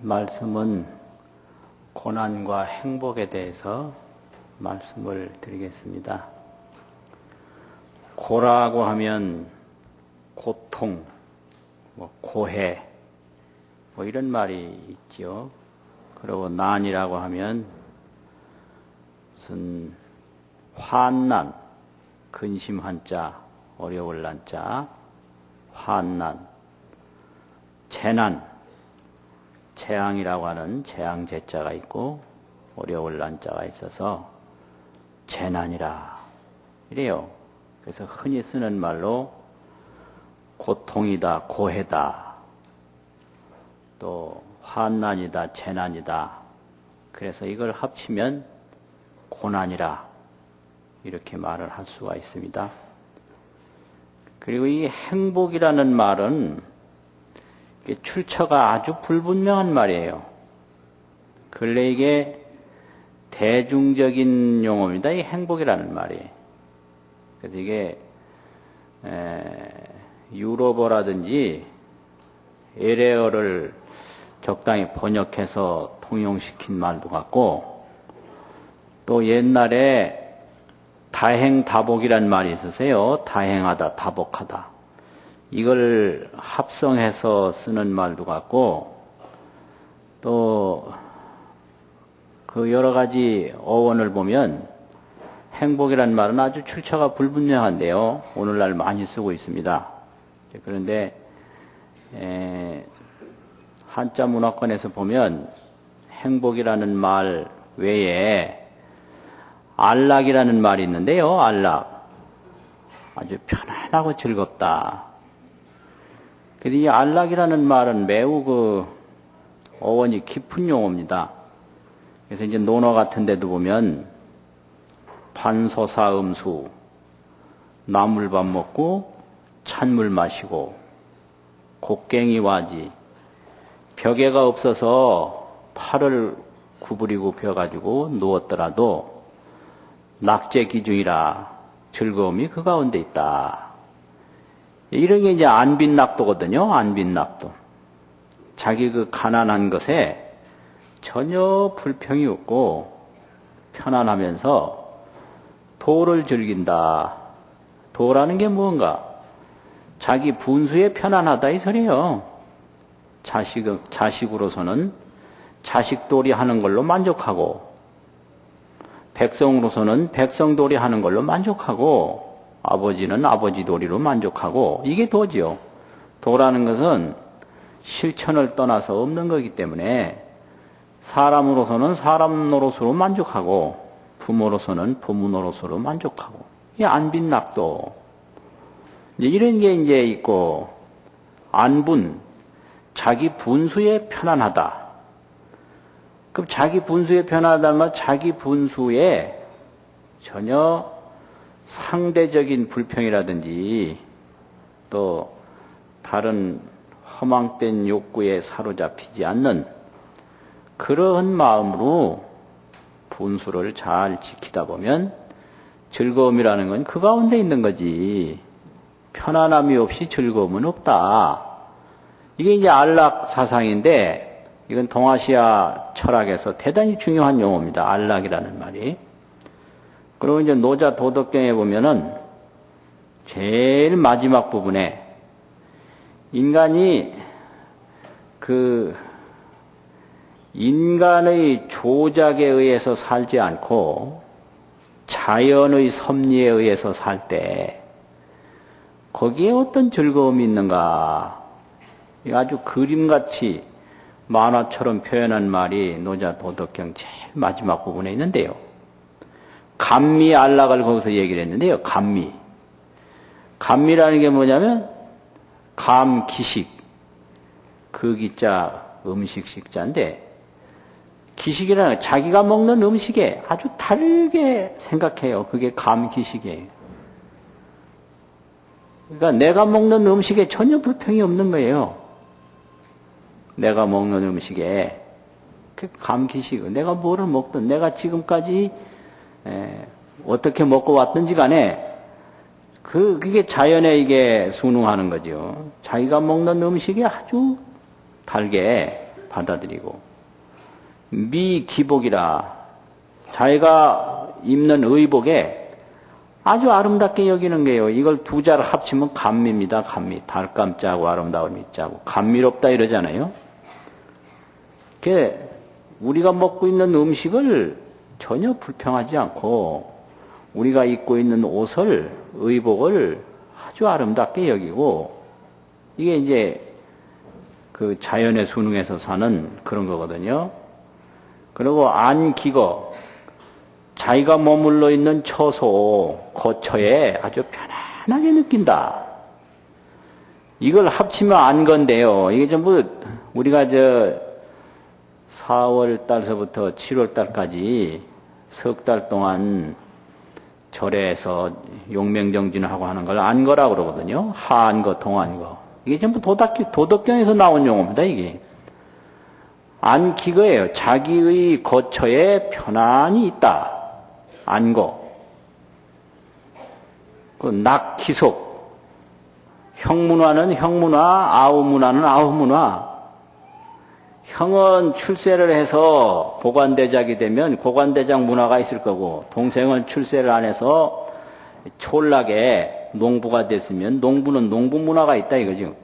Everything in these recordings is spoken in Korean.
말씀은 고난과 행복에 대해서 말씀을 드리겠습니다. 고라고 하면 고통, 고해, 이런 말이 있지요. 그리고 난이라고 하면 무슨 환난, 근심한 자, 어려울 난자, 환난, 재난, 재앙이라고 하는 재앙제자가 있고 어려울 난자가 있어서 재난이라 이래요. 그래서 흔히 쓰는 말로 고통이다, 고해다, 또 환난이다, 재난이다. 그래서 이걸 합치면 고난이라 이렇게 말을 할 수가 있습니다. 그리고 이 행복이라는 말은 출처가 아주 불분명한 말이에요. 근래 이게 대중적인 용어입니다. 이 행복이라는 말이. 그래서 이게 유럽어라든지 에레어를 적당히 번역해서 통용시킨 말도 같고, 또 옛날에 다행다복이란 말이 있으세요. 다행하다, 다복하다. 이걸 합성해서 쓰는 말도 같고, 또 그 여러 가지 어원을 보면 행복이란 말은 아주 출처가 불분명한데요. 오늘날 많이 쓰고 있습니다. 그런데 한자 문화권에서 보면 행복이라는 말 외에 안락이라는 말이 있는데요. 안락. 아주 편안하고 즐겁다. 그래서 이 안락이라는 말은 매우 어원이 깊은 용어입니다. 그래서 이제 논어 같은 데도 보면 반소사음수, 나물밥 먹고 찬물 마시고 곡괭이 와지, 벽에가 없어서 팔을 구부리고 펴가지고 누웠더라도 낙제 기중이라 즐거움이 그 가운데 있다. 이런 게 이제 안빈낙도거든요. 안빈낙도. 자기 그 가난한 것에 전혀 불평이 없고 편안하면서 도를 즐긴다. 도라는 게 무언가? 자기 분수에 편안하다 이 소리예요. 자식으로서는 자식돌이 하는 걸로 만족하고, 백성으로서는 백성돌이 하는 걸로 만족하고, 아버지는 아버지돌이로 만족하고, 이게 도지요. 도라는 것은 실천을 떠나서 없는 거기 때문에 사람으로서는 사람 노릇으로 만족하고, 부모로서는 부모 노릇으로 만족하고, 이 안빈낙도. 이런 게 이제 있고, 안분, 자기 분수에 편안하다. 그럼 자기 분수에 편안하다는 말, 자기 분수에 전혀 상대적인 불평이라든지 또 다른 허망된 욕구에 사로잡히지 않는 그러한 마음으로 분수를 잘 지키다 보면 즐거움이라는 건 그 가운데 있는 거지. 편안함이 없이 즐거움은 없다. 이게 이제 안락 사상인데, 이건 동아시아 철학에서 대단히 중요한 용어입니다. 안락이라는 말이. 그리고 이제 노자 도덕경에 보면은 제일 마지막 부분에 인간이 인간의 조작에 의해서 살지 않고 자연의 섭리에 의해서 살 때 거기에 어떤 즐거움이 있는가? 아주 그림같이 만화처럼 표현한 말이 노자 도덕경 제일 마지막 부분에 있는데요. 감미 안락을 거기서 얘기를 했는데요. 감미. 감미라는 게 뭐냐면 감기식. 그 기자 음식 식자인데, 기식이라는 건 자기가 먹는 음식에 아주 다르게 생각해요. 그게 감기식이에요. 그러니까 내가 먹는 음식에 전혀 불평이 없는 거예요. 내가 먹는 음식에 그 감기식, 내가 뭐를 먹든, 내가 지금까지 어떻게 먹고 왔든지 간에 그게 자연에 이게 순응하는 거죠. 자기가 먹는 음식이 아주 달게 받아들이고, 미기복이라 자기가 입는 의복에 아주 아름답게 여기는 거예요. 이걸 두 자를 합치면 감미입니다. 감미. 달감자고 아름다운 미자고 감미롭다 이러잖아요. 그게 우리가 먹고 있는 음식을 전혀 불평하지 않고 우리가 입고 있는 옷을 의복을 아주 아름답게 여기고, 이게 이제 그 자연의 순응에서 사는 그런 거거든요. 그리고 안기거, 자기가 머물러 있는 처소, 거처에 아주 편안하게 느낀다. 이걸 합치면 안건데요. 이게 전부 우리가 4월 달서부터 7월 달까지 석 달 동안 절에서 용맹정진하고 하는 걸 안거라고 그러거든요. 하안거, 동안거. 이게 전부 도덕경에서 나온 용어입니다, 이게. 안기거예요. 자기의 거처에 편안히 있다. 안거. 그 낙기속. 형문화는 형문화, 아우문화는 아우문화. 형은 출세를 해서 고관대작이 되면 고관대작 문화가 있을 거고, 동생은 출세를 안 해서 촌락에 농부가 됐으면 농부는 농부 문화가 있다 이거죠.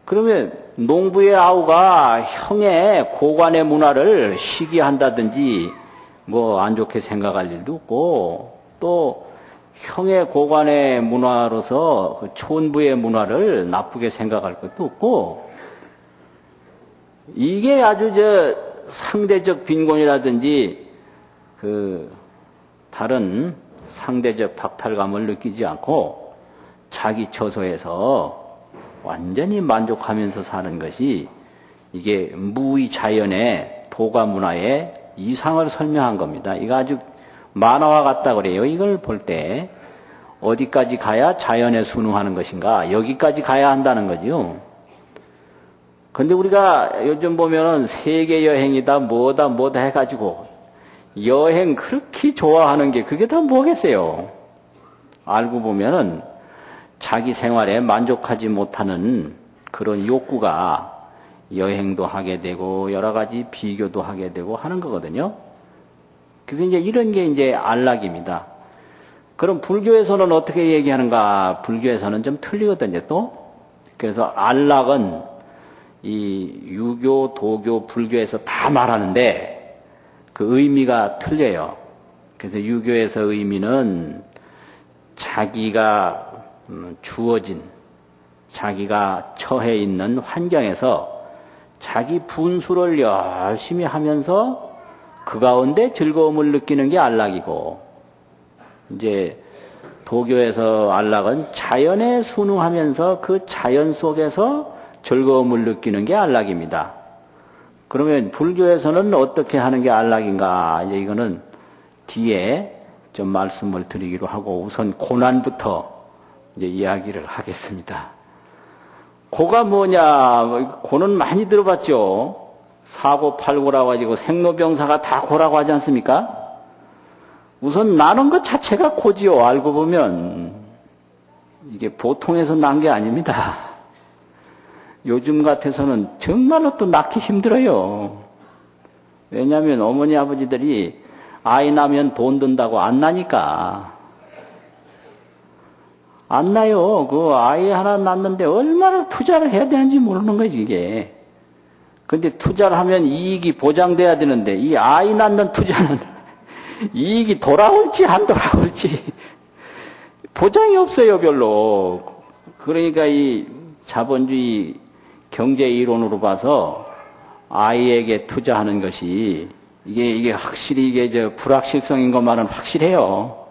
그러면 농부의 아우가 형의 고관의 문화를 시기한다든지 뭐 안 좋게 생각할 일도 없고, 또 형의 고관의 문화로서 그 촌부의 문화를 나쁘게 생각할 것도 없고, 이게 아주 상대적 빈곤이라든지 그 다른 상대적 박탈감을 느끼지 않고 자기 처소에서 완전히 만족하면서 사는 것이 이게 무의 자연의 도가 문화의 이상을 설명한 겁니다. 이거 아주 만화와 같다 그래요. 이걸 볼 때 어디까지 가야 자연에 순응하는 것인가, 여기까지 가야 한다는 거죠. 근데 우리가 요즘 보면은 세계 여행이다 뭐다 해가지고 여행 그렇게 좋아하는 게 그게 다 뭐겠어요. 알고 보면은 자기 생활에 만족하지 못하는 그런 욕구가 여행도 하게 되고 여러 가지 비교도 하게 되고 하는 거거든요. 그래서 이제 이런 게 이제 안락입니다. 그럼 불교에서는 어떻게 얘기하는가? 불교에서는 좀 틀리거든요, 또. 그래서 안락은 이 유교, 도교, 불교에서 다 말하는데 그 의미가 틀려요. 그래서 유교에서 의미는 자기가 주어진, 자기가 처해 있는 환경에서 자기 분수를 열심히 하면서 그 가운데 즐거움을 느끼는 게 안락이고, 이제 도교에서 안락은 자연에 순응하면서 그 자연 속에서 즐거움을 느끼는 게 안락입니다. 그러면 불교에서는 어떻게 하는 게 안락인가? 이제 이거는 뒤에 좀 말씀을 드리기로 하고 우선 고난부터 이제 이야기를 하겠습니다. 고가 뭐냐? 고는 많이 들어봤죠? 사고팔고라고 가지고 생로병사가 다 고라고 하지 않습니까? 우선 나는 것 자체가 고지요. 알고 보면 이게 보통에서 난 게 아닙니다. 요즘 같아서는 정말로 또 낳기 힘들어요. 왜냐하면 어머니 아버지들이 아이 낳으면 돈 든다고 안 나니까. 안 나요. 그 아이 하나 낳는데 얼마나 투자를 해야 되는지 모르는 거지 이게. 근데 투자를 하면 이익이 보장돼야 되는데 이 아이 낳는 투자는 이익이 돌아올지 안 돌아올지 보장이 없어요 별로. 그러니까 이 자본주의 경제 이론으로 봐서 아이에게 투자하는 것이 이게 확실히 이게 불확실성인 것만은 확실해요.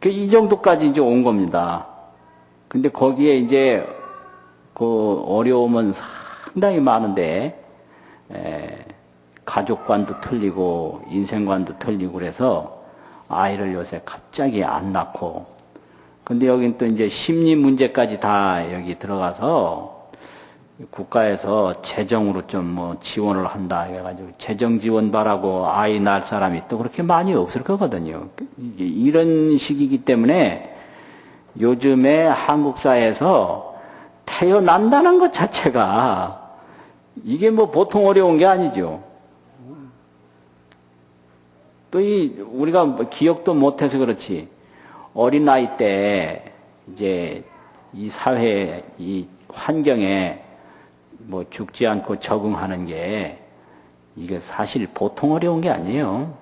이 정도까지 이제 온 겁니다. 근데 거기에 이제 그 어려움은 상당히 많은데, 가족관도 틀리고 인생관도 틀리고 그래서 아이를 요새 갑자기 안 낳고, 근데 여긴 또 이제 심리 문제까지 다 여기 들어가서 국가에서 재정으로 좀 뭐 지원을 한다 해가지고 재정 지원 바라고 아이 낳을 사람이 또 그렇게 많이 없을 거거든요. 이런 식이기 때문에 요즘에 한국 사회에서 태어난다는 것 자체가 이게 뭐 보통 어려운 게 아니죠. 또 우리가 기억도 못해서 그렇지, 어린 나이 때 이제 이 사회, 이 환경에 뭐 죽지 않고 적응하는 게 이게 사실 보통 어려운 게 아니에요.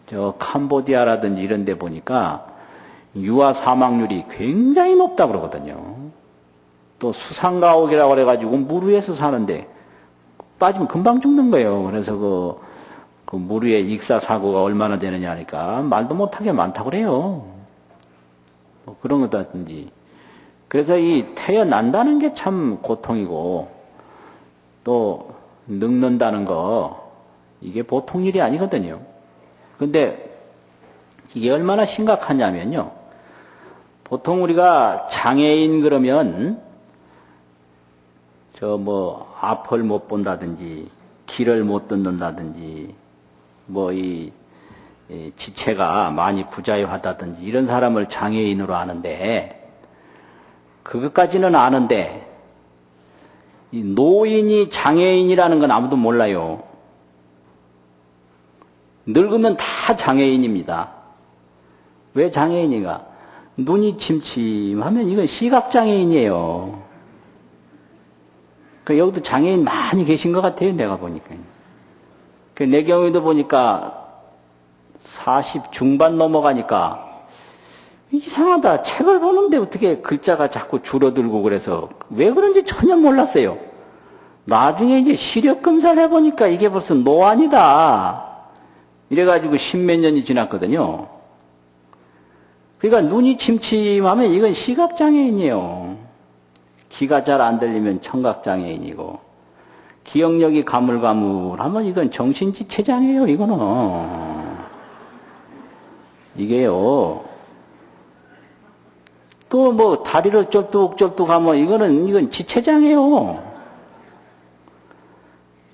저 캄보디아라든지 이런 데 보니까 유아 사망률이 굉장히 높다 그러거든요. 또 수상가옥이라고 그래가지고 물 위에서 사는데 빠지면 금방 죽는 거예요. 그래서 그 물 위에 익사사고가 얼마나 되느냐 하니까 말도 못하게 많다고 그래요. 뭐 그런 것같든지. 그래서 이 태어난다는 게 참 고통이고, 또 늙는다는 거, 이게 보통 일이 아니거든요. 근데 이게 얼마나 심각하냐면요. 보통 우리가 장애인 그러면 저 뭐 앞을 못 본다든지 길을 못 듣는다든지 뭐 이 지체가 많이 부자유하다든지 이런 사람을 장애인으로 아는데, 그것까지는 아는데 이 노인이 장애인이라는 건 아무도 몰라요. 늙으면 다 장애인입니다. 왜 장애인이가? 눈이 침침하면 이건 시각장애인이에요. 여기도 장애인 많이 계신 것 같아요, 내가 보니까. 내 경우에도 보니까 40 중반 넘어가니까 이상하다. 책을 보는데 어떻게 글자가 자꾸 줄어들고 그래서 왜 그런지 전혀 몰랐어요. 나중에 이제 시력 검사를 해보니까 이게 벌써 노안이다. 이래가지고 십몇 년이 지났거든요. 그러니까 눈이 침침하면 이건 시각장애인이에요. 귀가 잘 안 들리면 청각장애인이고, 기억력이 가물가물하면 이건 정신지체장애예요, 이거는. 이게요. 또 뭐 다리를 쩔뚝쩔뚝 하면 이건 지체장애예요.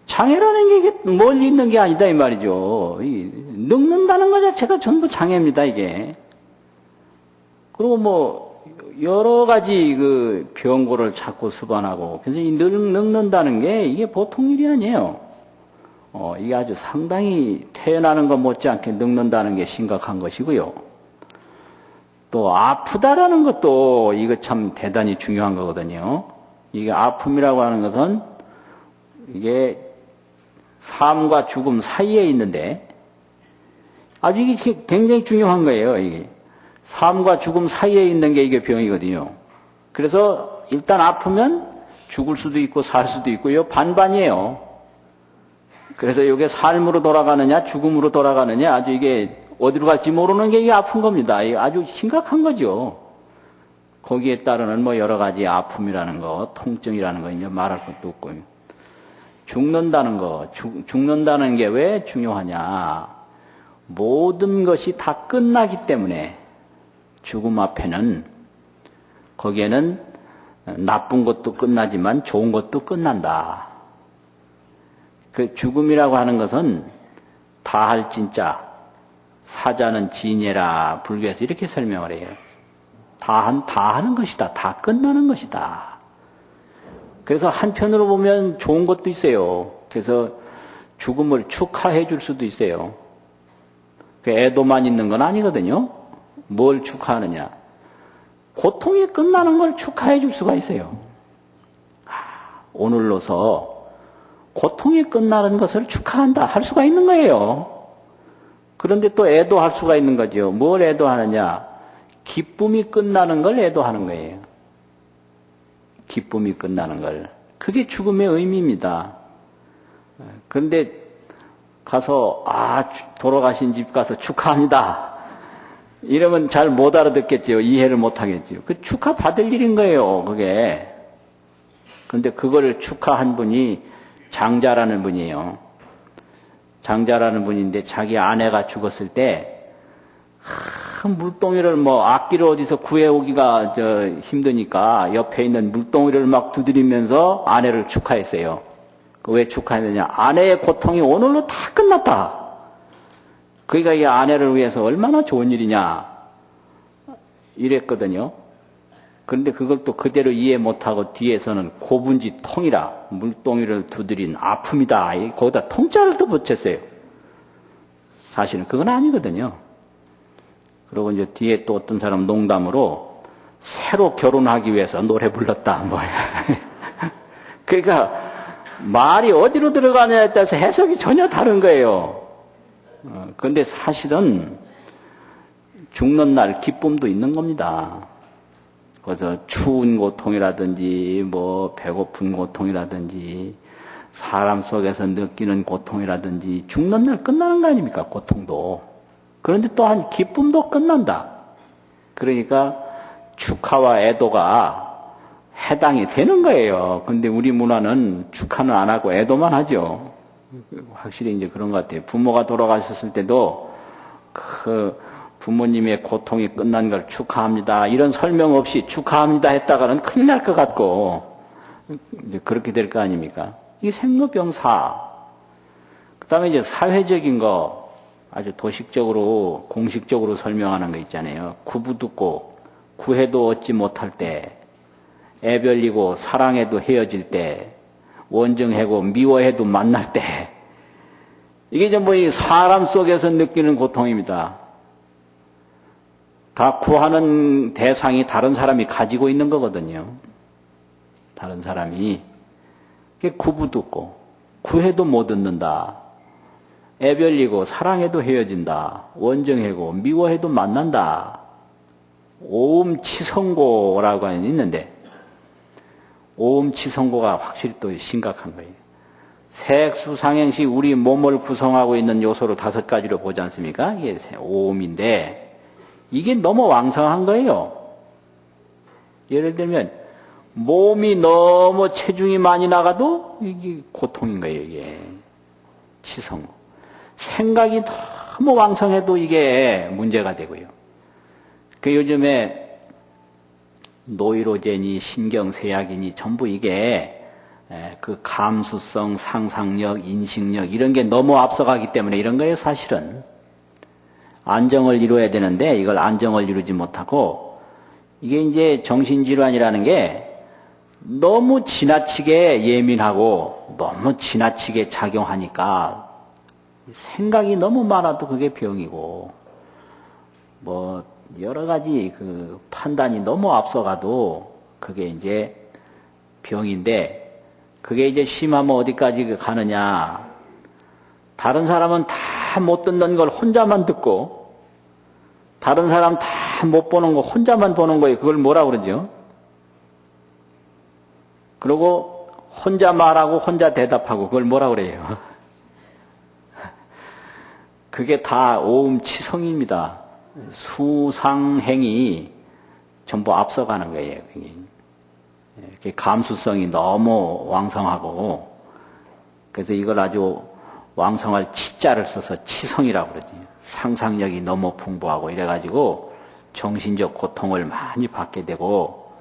장애라는 게 이게 멀리 있는 게 아니다 이 말이죠. 늙는다는 것 자체가 전부 장애입니다, 이게. 그리고 뭐 여러 가지 그 병고를 자꾸 수반하고, 그래서 이 늙는다는 게 이게 보통 일이 아니에요. 이게 아주 상당히 태어나는 것 못지않게 늙는다는 게 심각한 것이고요. 또 아프다라는 것도 이거 참 대단히 중요한 거거든요. 이게 아픔이라고 하는 것은 이게 삶과 죽음 사이에 있는데, 아주 이게 굉장히 중요한 거예요, 이게. 삶과 죽음 사이에 있는 게 이게 병이거든요. 그래서 일단 아프면 죽을 수도 있고 살 수도 있고요. 반반이에요. 그래서 이게 삶으로 돌아가느냐 죽음으로 돌아가느냐, 아주 이게 어디로 갈지 모르는 게 이게 아픈 겁니다. 이게 아주 심각한 거죠. 거기에 따르는 뭐 여러 가지 아픔이라는 거, 통증이라는 거 이제 말할 것도 없고요. 죽는다는 거, 죽는다는 게 왜 중요하냐? 모든 것이 다 끝나기 때문에 죽음 앞에는, 거기에는 나쁜 것도 끝나지만 좋은 것도 끝난다. 그 죽음이라고 하는 것은 다할 진짜, 사자는 진예라, 불교에서 이렇게 설명을 해요. 다 하는 것이다. 다 끝나는 것이다. 그래서 한편으로 보면 좋은 것도 있어요. 그래서 죽음을 축하해 줄 수도 있어요. 그 애도만 있는 건 아니거든요. 뭘 축하하느냐? 고통이 끝나는 걸 축하해 줄 수가 있어요. 오늘로서 고통이 끝나는 것을 축하한다 할 수가 있는 거예요. 그런데 또 애도할 수가 있는 거죠. 뭘 애도하느냐? 기쁨이 끝나는 걸 애도하는 거예요. 기쁨이 끝나는 걸. 그게 죽음의 의미입니다. 그런데 가서 돌아가신 집 가서 축하합니다. 이러면 잘 못 알아듣겠죠. 이해를 못 하겠죠. 그 축하 받을 일인 거예요, 그게. 근데 그거를 축하한 분이 장자라는 분이에요. 장자라는 분인데 자기 아내가 죽었을 때 물동이를 뭐 악기를 어디서 구해오기가 힘드니까 옆에 있는 물동이를 막 두드리면서 아내를 축하했어요. 왜 축하했느냐? 아내의 고통이 오늘로 다 끝났다. 그러니까 이 아내를 위해서 얼마나 좋은 일이냐 이랬거든요. 그런데 그걸 또 그대로 이해 못하고 뒤에서는 고분지 통이라 물동이를 두드린 아픔이다. 거기다 통자를 또 붙였어요. 사실은 그건 아니거든요. 그리고 이제 뒤에 또 어떤 사람 농담으로 새로 결혼하기 위해서 노래 불렀다. 뭐. 그러니까 말이 어디로 들어가냐에 따라서 해석이 전혀 다른 거예요. 그런데 사실은 죽는 날 기쁨도 있는 겁니다. 그래서 추운 고통이라든지 뭐 배고픈 고통이라든지 사람 속에서 느끼는 고통이라든지 죽는 날 끝나는 거 아닙니까? 고통도. 그런데 또한 기쁨도 끝난다. 그러니까 축하와 애도가 해당이 되는 거예요. 근데 우리 문화는 축하는 안 하고 애도만 하죠. 확실히 이제 그런 것 같아요. 부모가 돌아가셨을 때도 그 부모님의 고통이 끝난 걸 축하합니다. 이런 설명 없이 축하합니다 했다가는 큰일 날 것 같고, 이제 그렇게 될 거 아닙니까? 이게 생로병사. 그 다음에 이제 사회적인 거, 아주 도식적으로, 공식적으로 설명하는 거 있잖아요. 구부듣고, 구해도 얻지 못할 때, 애별리고 사랑해도 헤어질 때, 원정해고 미워해도 만날 때, 이게 이제 뭐 이 사람 속에서 느끼는 고통입니다. 다 구하는 대상이 다른 사람이 가지고 있는 거거든요. 다른 사람이. 구부듣고, 구해도 못 얻는다. 애별리고, 사랑해도 헤어진다. 원정해고, 미워해도 만난다. 오음치성고라고 있는데, 오음치성고가 확실히 또 심각한 거예요. 색수상행시 우리 몸을 구성하고 있는 요소로 5가지로 보지 않습니까? 이게 오음인데, 이게 너무 왕성한 거예요. 예를 들면 몸이 너무 체중이 많이 나가도 이게 고통인 거예요. 이게 치성. 생각이 너무 왕성해도 이게 문제가 되고요. 그 요즘에 노이로제니 신경쇠약이니 전부 이게 그 감수성, 상상력, 인식력 이런 게 너무 앞서가기 때문에 이런 거예요. 사실은. 안정을 이루어야 되는데 이걸 안정을 이루지 못하고 이게 이제 정신질환이라는 게 너무 지나치게 예민하고 너무 지나치게 작용하니까 생각이 너무 많아도 그게 병이고 뭐 여러 가지 그 판단이 너무 앞서가도 그게 이제 병인데 그게 이제 심하면 어디까지 가느냐. 다른 사람은 다 못 듣는 걸 혼자만 듣고 다른 사람 다 못 보는 거 혼자만 보는 거예요. 그걸 뭐라 그러죠? 그리고 혼자 말하고 혼자 대답하고 그걸 뭐라 그래요? 그게 다 오음치성입니다. 수상행이 전부 앞서가는 거예요. 이렇게 감수성이 너무 왕성하고 그래서 이걸 아주 왕성할 치자를 써서 치성이라고 그러지. 상상력이 너무 풍부하고 이래가지고 정신적 고통을 많이 받게 되고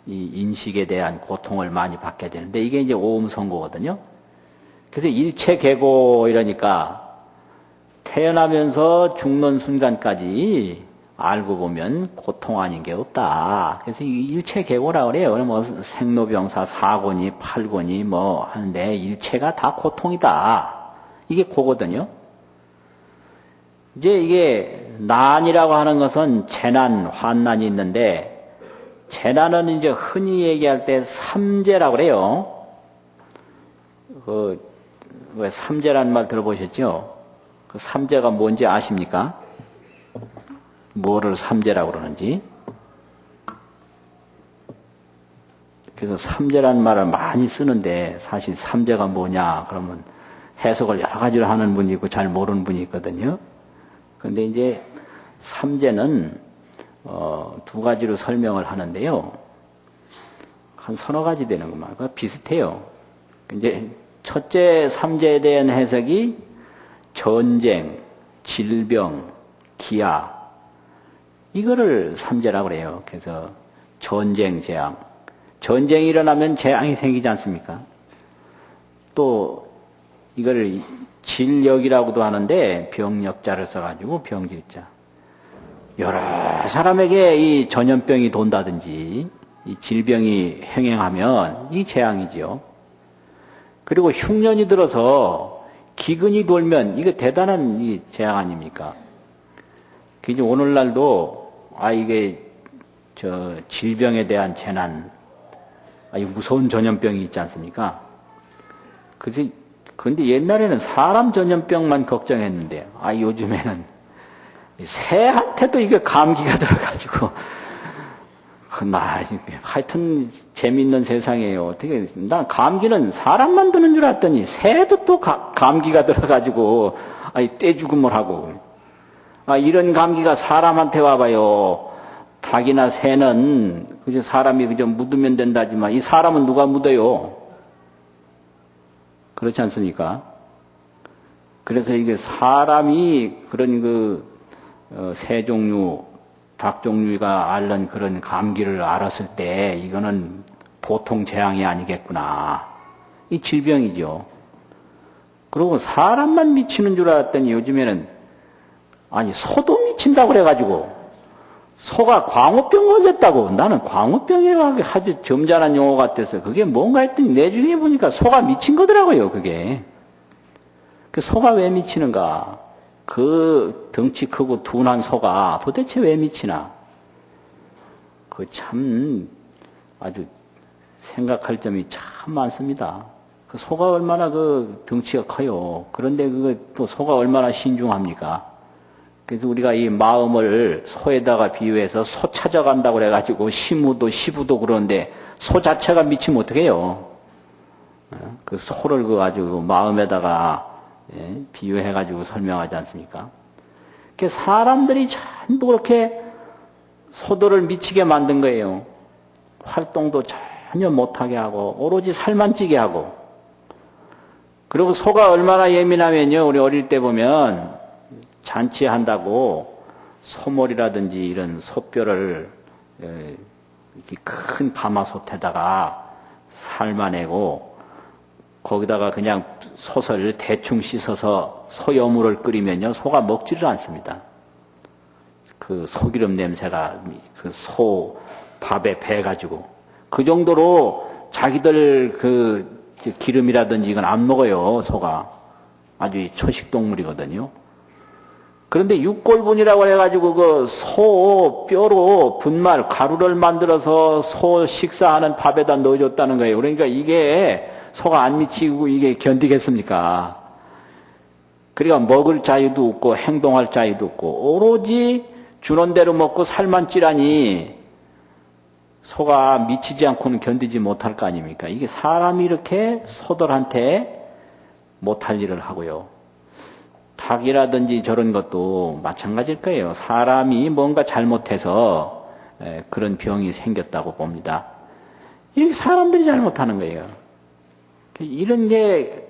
이 인식에 대한 고통을 많이 받게 되는데 이게 이제 오음선고거든요. 그래서 일체계고 이러니까 태어나면서 죽는 순간까지 알고 보면 고통 아닌 게 없다. 그래서 일체계고라고 그래요. 뭐 생로병사 사고니 팔고니 뭐 하는데 일체가 다 고통이다. 이게 고거든요. 이제 이게 난이라고 하는 것은 재난, 환난이 있는데 재난은 이제 흔히 얘기할 때 삼재라고 그래요. 왜 삼재라는 말 들어보셨죠? 그 삼재가 뭔지 아십니까? 뭐를 삼재라고 그러는지. 그래서 삼재라는 말을 많이 쓰는데 사실 삼재가 뭐냐 그러면 해석을 여러 가지로 하는 분이 있고 잘 모르는 분이 있거든요. 그런데 이제 삼재는 2가지로 설명을 하는데요. 한 서너 가지 되는 것만 비슷해요. 이제 첫째 삼재에 대한 해석이 전쟁, 질병, 기아 이거를 삼재라고 그래요. 그래서 전쟁, 재앙. 전쟁이 일어나면 재앙이 생기지 않습니까? 또 이걸 질력이라고도 하는데 병력자를 써가지고 병질자. 여러 사람에게 이 전염병이 돈다든지 이 질병이 행행하면 이 재앙이지요. 그리고 흉년이 들어서 기근이 돌면 이거 대단한 이 재앙 아닙니까? 그래서 오늘날도 이게 질병에 대한 재난, 이 무서운 전염병이 있지 않습니까? 그런데 옛날에는 사람 전염병만 걱정했는데, 요즘에는 새한테도 이게 감기가 들어가지고, 하여튼 재밌는 세상이에요. 어떻게, 난 감기는 사람만 드는 줄 알았더니 새도 또 감기가 들어가지고, 떼죽음을 하고. 이런 감기가 사람한테 와봐요. 닭이나 새는 그저 사람이 그저 묻으면 된다지만 이 사람은 누가 묻어요? 그렇지 않습니까? 그래서 이게 사람이 그런 새 종류, 닭 종류가 앓는 그런 감기를 앓았을 때 이거는 보통 재앙이 아니겠구나. 이 질병이죠. 그리고 사람만 미치는 줄 알았더니 요즘에는 소도 미친다고 그래가지고 소가 광우병 걸렸다고. 나는 광우병이라고 아주 점잖은 용어 같아서 그게 뭔가 했더니 내중에 보니까 소가 미친 거더라고요, 그게. 그 소가 왜 미치는가? 그 덩치 크고 둔한 소가 도대체 왜 미치나? 참 아주 생각할 점이 참 많습니다. 그 소가 얼마나 덩치가 커요. 그런데 또 소가 얼마나 신중합니까? 그래서 우리가 이 마음을 소에다가 비유해서 소 찾아간다고 그래가지고 시무도 시부도 그러는데 소 자체가 미치면 어떡해요? 그 소를 아주 마음에다가 비유해가지고 설명하지 않습니까? 사람들이 전부 그렇게 소들을 미치게 만든 거예요. 활동도 전혀 못하게 하고 오로지 살만 찌게 하고. 그리고 소가 얼마나 예민하면요. 우리 어릴 때 보면 잔치한다고 소머리라든지 이런 소뼈를 이렇게 큰 가마솥에다가 삶아내고 거기다가 그냥 솥을 대충 씻어서 소여물을 끓이면요 소가 먹지를 않습니다. 그 소기름 냄새가 그 소 밥에 배가지고 그 정도로 자기들 기름이라든지 이건 안 먹어요. 소가 아주 초식동물이거든요. 그런데 육골분이라고 해가지고 소 뼈로 분말 가루를 만들어서 소 식사하는 밥에다 넣어줬다는 거예요. 그러니까 이게 소가 안 미치고 이게 견디겠습니까? 그러니까 먹을 자유도 없고 행동할 자유도 없고 오로지 주는 대로 먹고 살만 찌라니 소가 미치지 않고는 견디지 못할 거 아닙니까? 이게 사람이 이렇게 소들한테 못할 일을 하고요. 닭이라든지 저런 것도 마찬가지일 거예요. 사람이 뭔가 잘못해서 그런 병이 생겼다고 봅니다. 이렇게 사람들이 잘못하는 거예요. 이런 게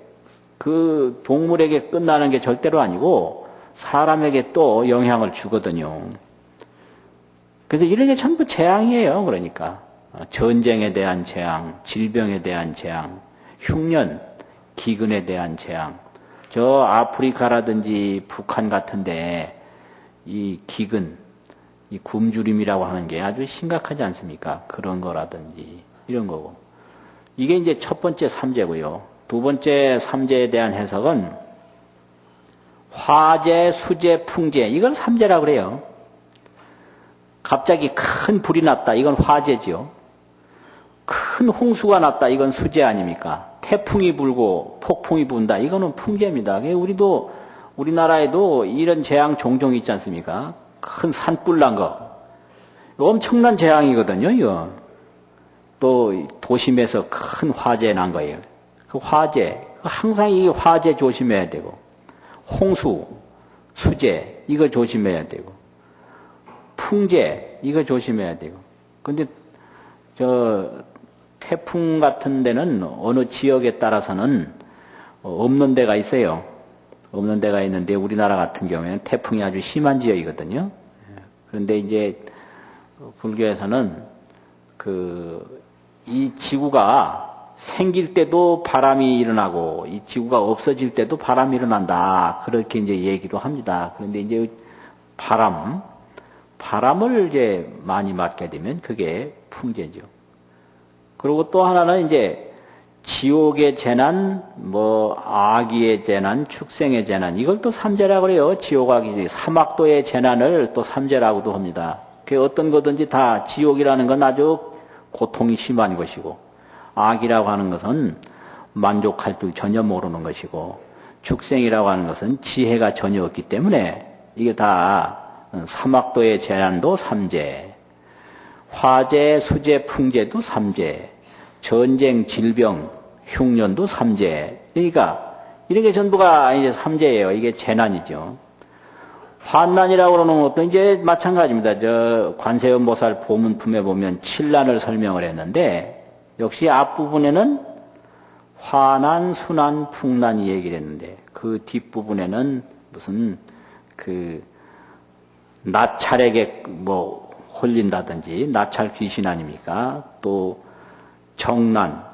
그 동물에게 끝나는 게 절대로 아니고 사람에게 또 영향을 주거든요. 그래서 이런 게 전부 재앙이에요. 그러니까 전쟁에 대한 재앙, 질병에 대한 재앙, 흉년, 기근에 대한 재앙. 저 아프리카라든지 북한 같은데 이 기근, 이 굶주림이라고 하는 게 아주 심각하지 않습니까? 그런 거라든지 이런 거고. 이게 이제 첫 번째 삼재고요. 두 번째 삼재에 대한 해석은 화재, 수재, 풍재. 이건 삼재라고 그래요. 갑자기 큰 불이 났다. 이건 화재지요. 큰 홍수가 났다. 이건 수재 아닙니까? 태풍이 불고 폭풍이 분다. 이거는 풍재입니다. 우리도 우리나라에도 이런 재앙 종종 있지 않습니까? 큰 산불 난 거. 엄청난 재앙이거든요. 이거. 또 도심에서 큰 화재 난 거예요. 그 화재. 항상 이 화재 조심해야 되고 홍수, 수재 이거 조심해야 되고 풍재 이거 조심해야 되고. 근데 태풍 같은 데는 어느 지역에 따라서는 없는 데가 있어요. 없는 데가 있는데 우리나라 같은 경우에는 태풍이 아주 심한 지역이거든요. 그런데 이제 불교에서는 이 지구가 생길 때도 바람이 일어나고 이 지구가 없어질 때도 바람이 일어난다. 그렇게 이제 얘기도 합니다. 그런데 이제 바람을 이제 많이 맞게 되면 그게 풍재죠. 그리고 또 하나는 이제 지옥의 재난, 아기의 재난, 축생의 재난, 이걸 또 삼재라고 그래요. 지옥, 아기, 사막도의 재난을 또 삼재라고도 합니다. 그 어떤 거든지 다 지옥이라는 건 아주 고통이 심한 것이고, 악이라고 하는 것은 만족할 줄 전혀 모르는 것이고, 축생이라고 하는 것은 지혜가 전혀 없기 때문에 이게 다 사막도의 재난도 삼재, 화재, 수재, 풍재도 삼재, 전쟁, 질병, 흉년도 삼재. 그러니까 이런 게 전부가 이제 삼재예요. 이게 재난이죠. 환난이라고 그러는 것도 이제 마찬가지입니다. 저 관세음보살 보문품에 보면 칠난을 설명을 했는데 역시 앞부분에는 화난, 수난, 풍난이 얘기를 했는데 그 뒷부분에는 무슨 그 나찰에게 홀린다든지 나찰 귀신 아닙니까? 또 정난,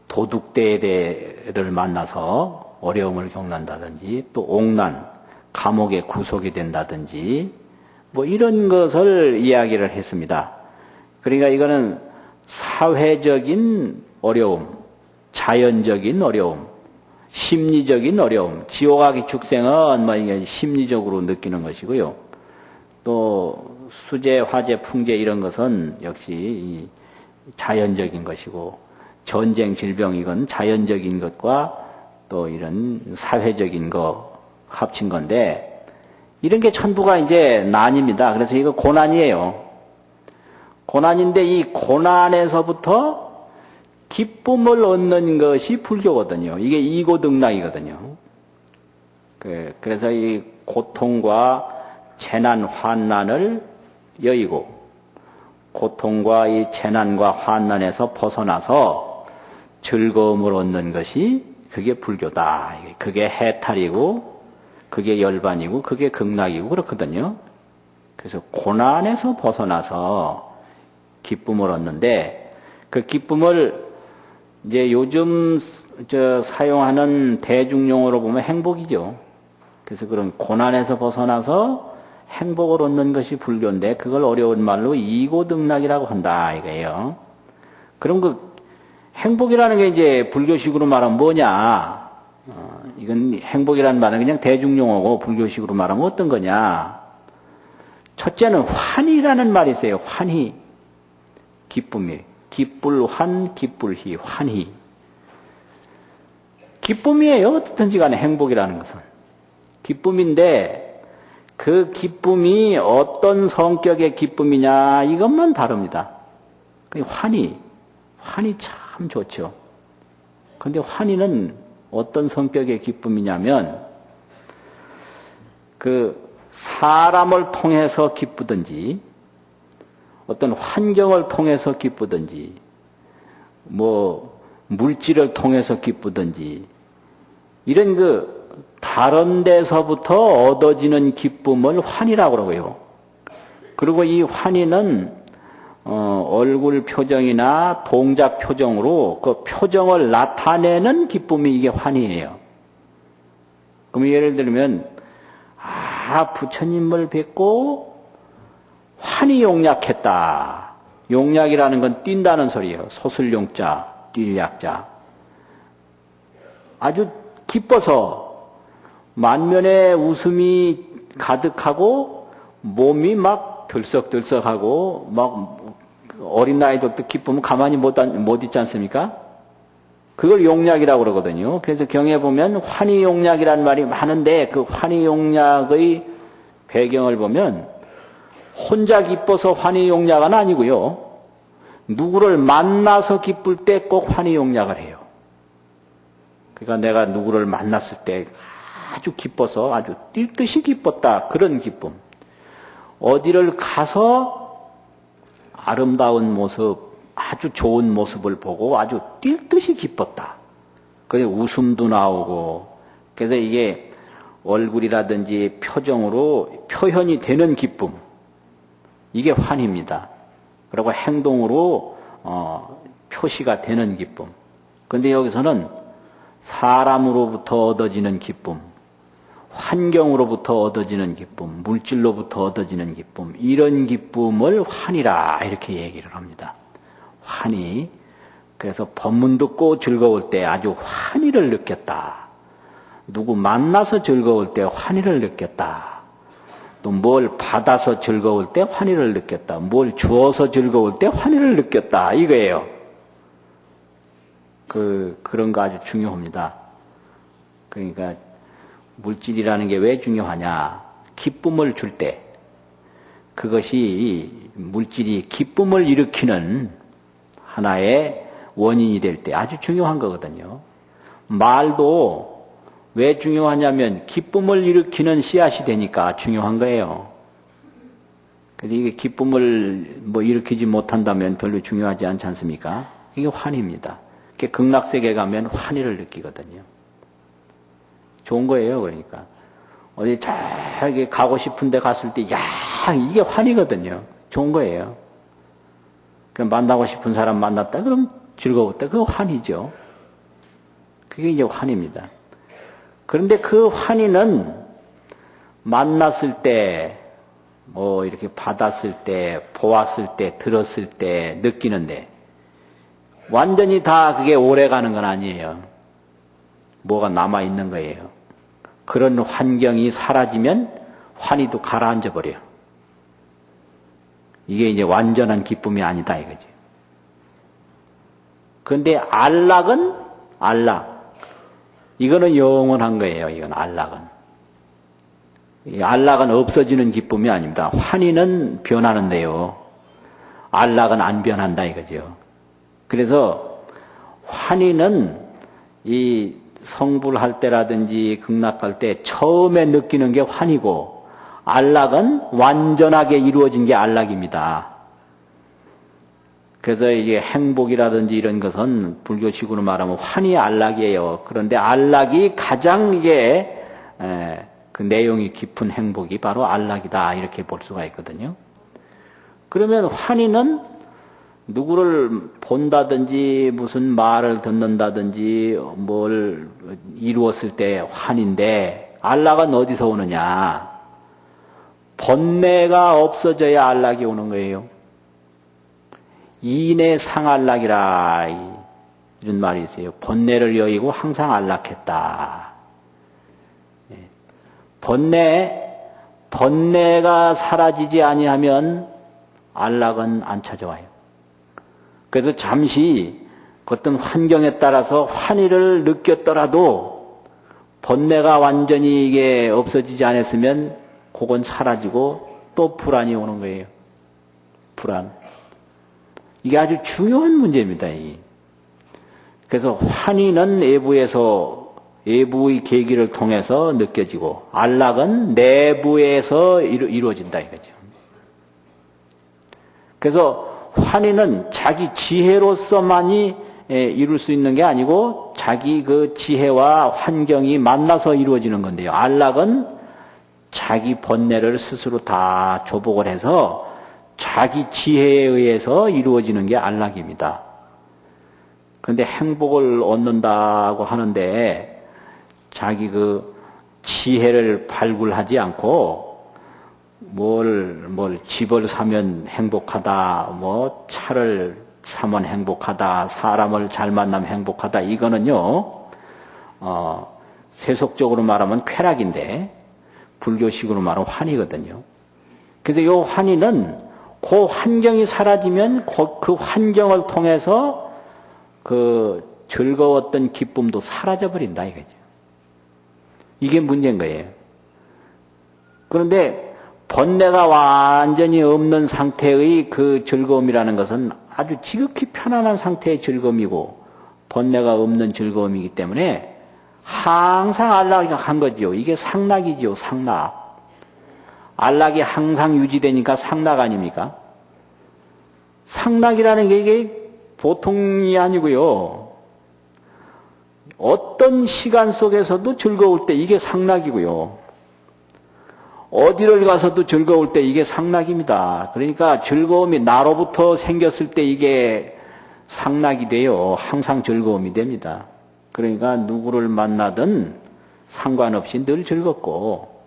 도둑대를 만나서 어려움을 겪는다든지 또 옥난, 감옥에 구속이 된다든지 이런 것을 이야기를 했습니다. 그러니까 이거는 사회적인 어려움, 자연적인 어려움, 심리적인 어려움, 지옥아기 축생은 이게 심리적으로 느끼는 것이고요. 또 수재, 화재, 풍재 이런 것은 역시 자연적인 것이고 전쟁, 질병 이건 자연적인 것과 또 이런 사회적인 거 합친 건데 이런 게 전부가 이제 난입니다. 그래서 이거 고난이에요. 고난인데 이 고난에서부터 기쁨을 얻는 것이 불교거든요. 이게 이고등락이거든요. 그래서 이 고통과 재난, 환난을 여의고 고통과 이 재난과 환난에서 벗어나서 즐거움을 얻는 것이 그게 불교다. 그게 해탈이고 그게 열반이고 그게 극락이고 그렇거든요. 그래서 고난에서 벗어나서 기쁨을 얻는데 그 기쁨을 이제 요즘 사용하는 대중용어로 보면 행복이죠. 그래서 그런 고난에서 벗어나서 행복을 얻는 것이 불교인데 그걸 어려운 말로 이고등락이라고 한다 이거예요. 그럼 그 행복이라는 게 이제 불교식으로 말하면 뭐냐? 이건 행복이라는 말은 그냥 대중용어고 불교식으로 말하면 어떤 거냐? 첫째는 환희라는 말이 있어요. 환희. 기쁨이. 기쁠환, 기쁠희, 환희. 기쁨이에요. 어떻든지 간에 행복이라는 것은. 기쁨인데 그 기쁨이 어떤 성격의 기쁨이냐 이것만 다릅니다. 환희. 환희 참 좋죠. 그런데 환희는 어떤 성격의 기쁨이냐면 그 사람을 통해서 기쁘든지 어떤 환경을 통해서 기쁘든지 물질을 통해서 기쁘든지 이런 그 다른 데서부터 얻어지는 기쁨을 환희라고 그러고요. 그리고 이 환희는 얼굴 표정이나 동작 표정으로 그 표정을 나타내는 기쁨이 이게 환희예요. 그럼 예를 들면 부처님을 뵙고 환희 용약했다. 용약이라는 건 뛴다는 소리예요. 소슬용자, 뛸 약자. 아주 기뻐서 만면에 웃음이 가득하고 몸이 막 들썩들썩하고 막 어린 나이들도 기쁘면 가만히 못 있지 않습니까? 그걸 용약이라고 그러거든요. 그래서 경에 보면 환희용약이라는 말이 많은데 그 환희용약의 배경을 보면 혼자 기뻐서 환희용약은 아니고요. 누구를 만나서 기쁠 때 꼭 환희용약을 해요. 그러니까 내가 누구를 만났을 때 아주 기뻐서 아주 뛸 듯이 기뻤다. 그런 기쁨. 어디를 가서 아름다운 모습, 아주 좋은 모습을 보고 아주 뛸 듯이 기뻤다. 그래서 웃음도 나오고, 그래서 이게 얼굴이라든지 표정으로 표현이 되는 기쁨. 이게 환희입니다. 그리고 행동으로 표시가 되는 기쁨. 그런데 여기서는 사람으로부터 얻어지는 기쁨, 환경으로부터 얻어지는 기쁨, 물질로부터 얻어지는 기쁨, 이런 기쁨을 환희라 이렇게 얘기를 합니다. 환희. 그래서 법문 듣고 즐거울 때 아주 환희를 느꼈다. 누구 만나서 즐거울 때 환희를 느꼈다. 또 뭘 받아서 즐거울 때 환희를 느꼈다. 뭘 주어서 즐거울 때 환희를 느꼈다. 이거예요. 그런 거 아주 중요합니다. 그러니까 물질이라는 게 왜 중요하냐. 기쁨을 줄 때 그것이 물질이 기쁨을 일으키는 하나의 원인이 될 때 아주 중요한 거거든요. 말도 왜 중요하냐면 기쁨을 일으키는 씨앗이 되니까 중요한 거예요. 그래서 이게 기쁨을 일으키지 못한다면 별로 중요하지 않지 않습니까? 이게 환희입니다. 극락세계 가면 환희를 느끼거든요. 좋은 거예요. 그러니까 어디 저기 가고 싶은데 갔을 때 야 이게 환희거든요. 좋은 거예요. 만나고 싶은 사람 만났다 그럼 즐거웠다. 그거 환희죠. 그게 이제 환희입니다. 그런데 그 환희는 만났을 때, 이렇게 받았을 때, 보았을 때, 들었을 때 느끼는데 완전히 다 그게 오래 가는 건 아니에요. 뭐가 남아 있는 거예요. 그런 환경이 사라지면 환희도 가라앉아 버려요. 이게 이제 완전한 기쁨이 아니다 이거지. 그런데 안락은 안락. 이거는 영원한 거예요. 이건 안락은. 이 안락은 없어지는 기쁨이 아닙니다. 환희는 변하는데요. 안락은 안 변한다 이거죠. 그래서 환희는 이 성불할 때라든지 극락할 때 처음에 느끼는 게 환희고 안락은 완전하게 이루어진 게 안락입니다. 그래서 이게 행복이라든지 이런 것은 불교식으로 말하면 환희 안락이에요. 그런데 안락이 가장 이게 그 내용이 깊은 행복이 바로 안락이다 이렇게 볼 수가 있거든요. 그러면 환희는 누구를 본다든지 무슨 말을 듣는다든지 뭘 이루었을 때 환희인데 안락은 어디서 오느냐? 번뇌가 없어져야 안락이 오는 거예요. 이내 상안락이라 이런 말이 있어요. 번뇌를 여의고 항상 안락했다. 번뇌가 사라지지 아니하면 안락은 안 찾아와요. 그래서 잠시 어떤 환경에 따라서 환희를 느꼈더라도 번뇌가 완전히 이게 없어지지 않았으면 그건 사라지고 또 불안이 오는 거예요. 불안. 이게 아주 중요한 문제입니다. 그래서 환희는 외부의 계기를 통해서 느껴지고 안락은 내부에서 이루어진다 이거죠. 그래서 환희는 자기 지혜로서만이 이룰 수 있는 게 아니고 자기 그 지혜와 환경이 만나서 이루어지는 건데요. 안락은 자기 번뇌를 스스로 다 조복을 해서 자기 지혜에 의해서 이루어지는 게 안락입니다. 그런데 행복을 얻는다고 하는데 자기 그 지혜를 발굴하지 않고 뭘 집을 사면 행복하다, 차를 사면 행복하다, 사람을 잘 만나면 행복하다, 이거는요, 세속적으로 말하면 쾌락인데, 불교식으로 말하면 환희거든요. 그래서 이 환희는 그 환경이 사라지면 그 환경을 통해서 그 즐거웠던 기쁨도 사라져버린다, 이거죠. 이게 문제인 거예요. 그런데 번뇌가 완전히 없는 상태의 그 즐거움이라는 것은 아주 지극히 편안한 상태의 즐거움이고 번뇌가 없는 즐거움이기 때문에 항상 안락한 거지요. 이게 상락이지요. 상락. 안락이 항상 유지되니까 상락 아닙니까? 상락이라는 게 이게 보통이 아니고요. 어떤 시간 속에서도 즐거울 때 이게 상락이고요. 어디를 가서도 즐거울 때 이게 상락입니다. 그러니까 즐거움이 나로부터 생겼을 때 이게 상락이 돼요. 항상 즐거움이 됩니다. 그러니까 누구를 만나든 상관없이 늘 즐겁고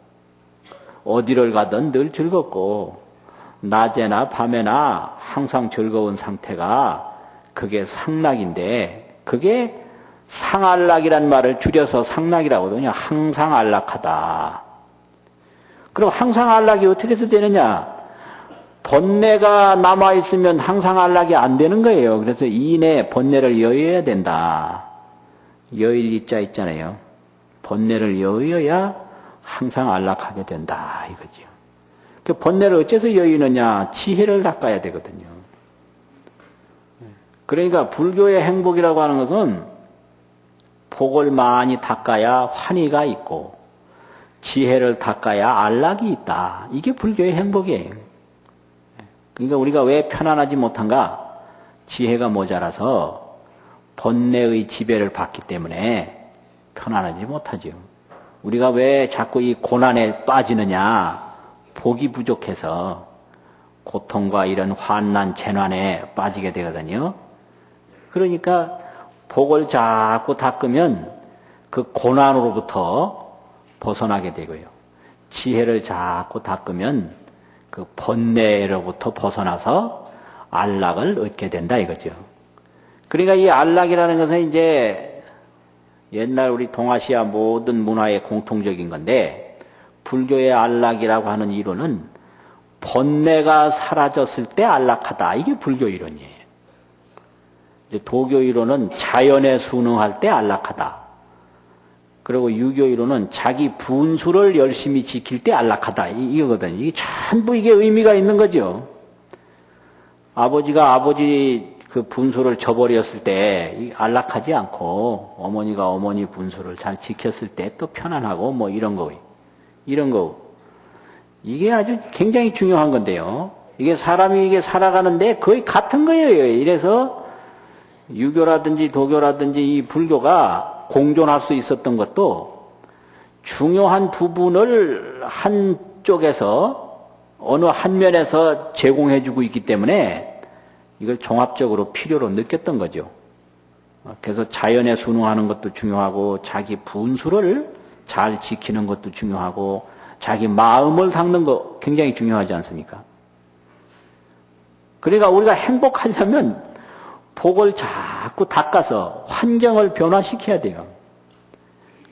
어디를 가든 늘 즐겁고 낮에나 밤에나 항상 즐거운 상태가 그게 상락인데, 그게 상안락이란 말을 줄여서 상락이라고 하거든요. 항상 안락하다. 그럼 항상 안락이 어떻게 해서 되느냐? 번뇌가 남아있으면 항상 안락이 안 되는 거예요. 그래서 이내 번뇌를 여의어야 된다. 여일 이자 있잖아요. 번뇌를 여의어야 항상 안락하게 된다. 이거죠. 그 번뇌를 어째서 여의느냐? 지혜를 닦아야 되거든요. 그러니까 불교의 행복이라고 하는 것은 복을 많이 닦아야 환희가 있고 지혜를 닦아야 안락이 있다. 이게 불교의 행복이에요. 그러니까 우리가 왜 편안하지 못한가? 지혜가 모자라서 번뇌의 지배를 받기 때문에 편안하지 못하죠. 우리가 왜 자꾸 이 고난에 빠지느냐? 복이 부족해서 고통과 이런 환난, 재난에 빠지게 되거든요. 그러니까 복을 자꾸 닦으면 그 고난으로부터 벗어나게 되고요. 지혜를 자꾸 닦으면 그 번뇌로부터 벗어나서 안락을 얻게 된다 이거죠. 그러니까 이 안락이라는 것은 이제 옛날 우리 동아시아 모든 문화의 공통적인 건데, 불교의 안락이라고 하는 이론은 번뇌가 사라졌을 때 안락하다. 이게 불교 이론이에요. 도교 이론은 자연에 순응할 때 안락하다. 그리고 유교 이론은 자기 분수를 열심히 지킬 때 안락하다. 이거거든요. 이게 전부 이게 의미가 있는 거죠. 아버지가 아버지 그 분수를 저버렸을 때 안락하지 않고, 어머니가 어머니 분수를 잘 지켰을 때 또 편안하고 뭐 이런 거. 이게 아주 굉장히 중요한 건데요. 이게 사람이 이게 살아가는데 거의 같은 거예요. 이래서 유교라든지 도교라든지 이 불교가 공존할 수 있었던 것도 중요한 부분을 한쪽에서 어느 한 면에서 제공해주고 있기 때문에 이걸 종합적으로 필요로 느꼈던 거죠. 그래서 자연에 순응하는 것도 중요하고 자기 분수를 잘 지키는 것도 중요하고 자기 마음을 닦는 거 굉장히 중요하지 않습니까? 그러니까 우리가 행복하려면 복을 자꾸 닦아서 환경을 변화시켜야 돼요.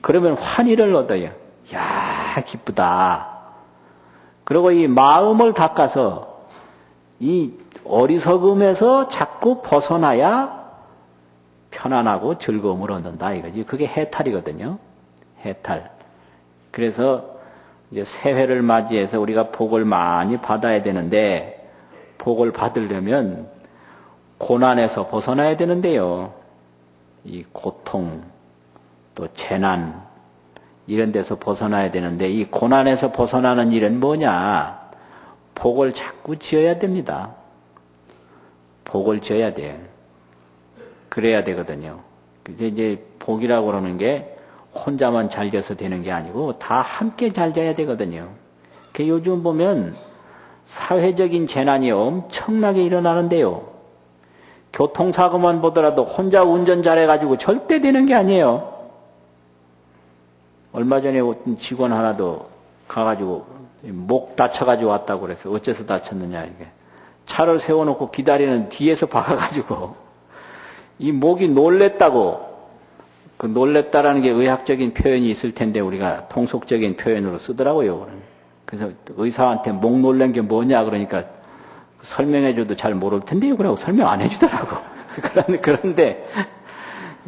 그러면 환희를 얻어요. 야, 기쁘다. 그리고 이 마음을 닦아서 이 어리석음에서 자꾸 벗어나야 편안하고 즐거움을 얻는다 이거지. 그게 해탈이거든요. 해탈. 그래서 이제 새해를 맞이해서 우리가 복을 많이 받아야 되는데, 복을 받으려면 고난에서 벗어나야 되는데요. 이 고통, 또 재난, 이런 데서 벗어나야 되는데, 이 고난에서 벗어나는 일은 뭐냐? 복을 자꾸 지어야 됩니다. 복을 지어야 돼. 그래야 되거든요. 이제 복이라고 그러는 게 혼자만 잘 돼서 되는 게 아니고 다 함께 잘 돼야 되거든요. 요즘 보면 사회적인 재난이 엄청나게 일어나는데요. 교통사고만 보더라도 혼자 운전 잘해가지고 절대 되는 게 아니에요. 얼마 전에 어떤 직원 하나도 가가지고 목 다쳐가지고 왔다고 그래서 어째서 다쳤느냐 이게 차를 세워놓고 기다리는 뒤에서 박아가지고 이 목이 놀랬다고. 그 놀랬다라는 게 의학적인 표현이 있을 텐데 우리가 통속적인 표현으로 쓰더라고요. 그래서 의사한테 목 놀란 게 뭐냐 그러니까 설명해줘도 잘 모를 텐데요. 그러고 설명 안 해주더라고. 그런데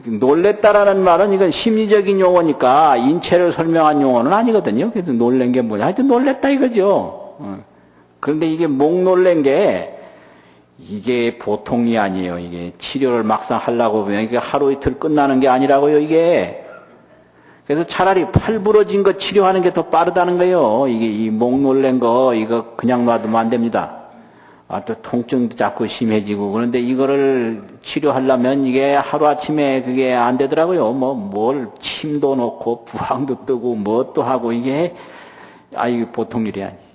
놀랬다라는 말은 이건 심리적인 용어니까 인체를 설명한 용어는 아니거든요. 그래서 놀란 게 뭐냐. 하여튼 놀랬다 이거죠. 그런데 이게 목 놀란 게 이게 보통이 아니에요. 이게 치료를 막상 하려고 보면 이게 하루 이틀 끝나는 게 아니라고요, 이게. 그래서 차라리 팔 부러진 거 치료하는 게 더 빠르다는 거예요. 이게 이 목 놀란 거, 이거 그냥 놔두면 안 됩니다. 또 통증도 자꾸 심해지고. 그런데 이거를 치료하려면 이게 하루아침에 그게 안 되더라고요. 뭘 침도 놓고 부항도 뜨고 뭣도 하고 이게, 이게 보통 일이 아니에요.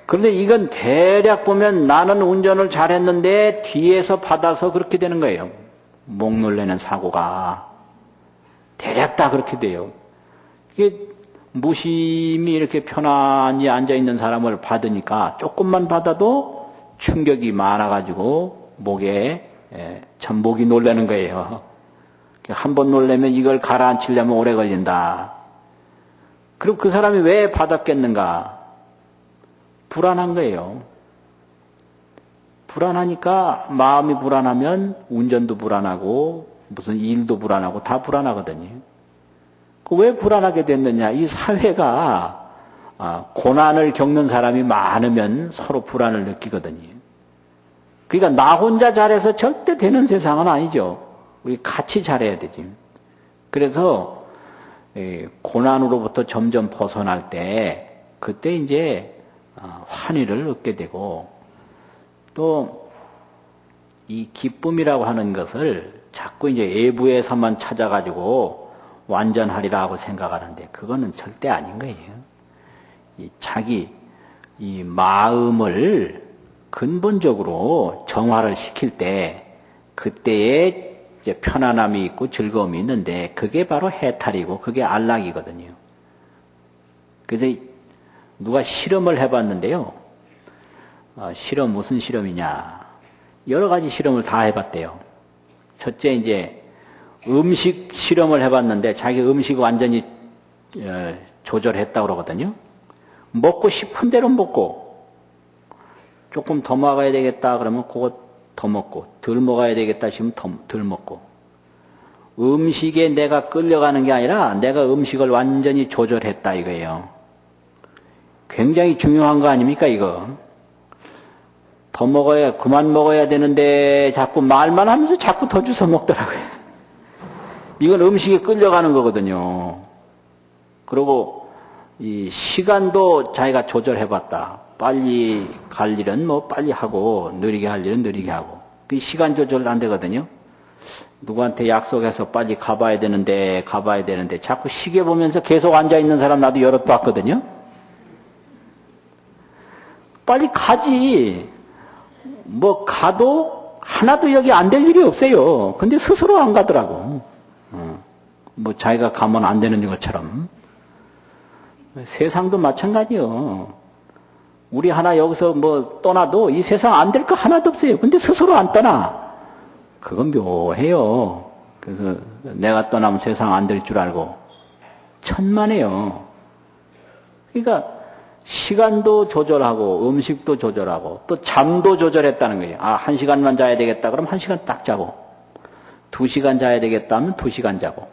그런데 이건 대략 보면 나는 운전을 잘했는데 뒤에서 받아서 그렇게 되는 거예요. 목 놀래는 사고가. 대략 다 그렇게 돼요. 이게 무심히 이렇게 편안히 앉아있는 사람을 받으니까 조금만 받아도 충격이 많아가지고 목에 목이 놀라는 거예요. 한 번 놀라면 이걸 가라앉히려면 오래 걸린다. 그럼 그 사람이 왜 받았겠는가? 불안한 거예요. 불안하니까 마음이 불안하면 운전도 불안하고 무슨 일도 불안하고 다 불안하거든요. 왜 불안하게 됐느냐? 이 사회가 고난을 겪는 사람이 많으면 서로 불안을 느끼거든요. 그러니까 나 혼자 잘해서 절대 되는 세상은 아니죠. 우리 같이 잘해야 되지. 그래서 고난으로부터 점점 벗어날 때 그때 이제 환희를 얻게 되고 또 이 기쁨이라고 하는 것을 자꾸 이제 외부에서만 찾아가지고 완전하리라고 생각하는데 그거는 절대 아닌 거예요. 자기 이 마음을 근본적으로 정화를 시킬 때 그때에 이제 편안함이 있고 즐거움이 있는데 그게 바로 해탈이고 그게 안락이거든요. 그래서 누가 실험을 해봤는데요. 실험 무슨 실험이냐? 여러 가지 실험을 다 해봤대요. 첫째 이제 음식 실험을 해봤는데 자기 음식 완전히 조절했다고 그러거든요. 먹고 싶은 대로 먹고 조금 더 먹어야 되겠다 그러면 그거 더 먹고 덜 먹어야 되겠다 싶으면 덜 먹고 음식에 내가 끌려가는 게 아니라 내가 음식을 완전히 조절했다 이거예요. 굉장히 중요한 거 아닙니까 이거? 더 먹어야 그만 먹어야 되는데 자꾸 말만 하면서 자꾸 더 주워 먹더라고요. 이건 음식에 끌려가는 거거든요. 그리고 이 시간도 자기가 조절해봤다. 빨리 갈 일은 뭐 빨리 하고 느리게 할 일은 느리게 하고 그 시간 조절 안 되거든요. 누구한테 약속해서 빨리 가봐야 되는데 자꾸 시계 보면서 계속 앉아있는 사람 나도 여럿 봤거든요. 빨리 가지. 뭐 가도 하나도 여기 안 될 일이 없어요. 근데 스스로 안 가더라고. 뭐 자기가 가면 안 되는 것처럼. 세상도 마찬가지요. 우리 하나 여기서 뭐 떠나도 이 세상 안 될 거 하나도 없어요. 근데 스스로 안 떠나. 그건 묘해요. 그래서 내가 떠나면 세상 안 될 줄 알고 천만에요. 그러니까 시간도 조절하고 음식도 조절하고 또 잠도 조절했다는 거예요. 1시간만 자야 되겠다 그럼 1시간 딱 자고 2시간 자야 되겠다 하면 2시간 자고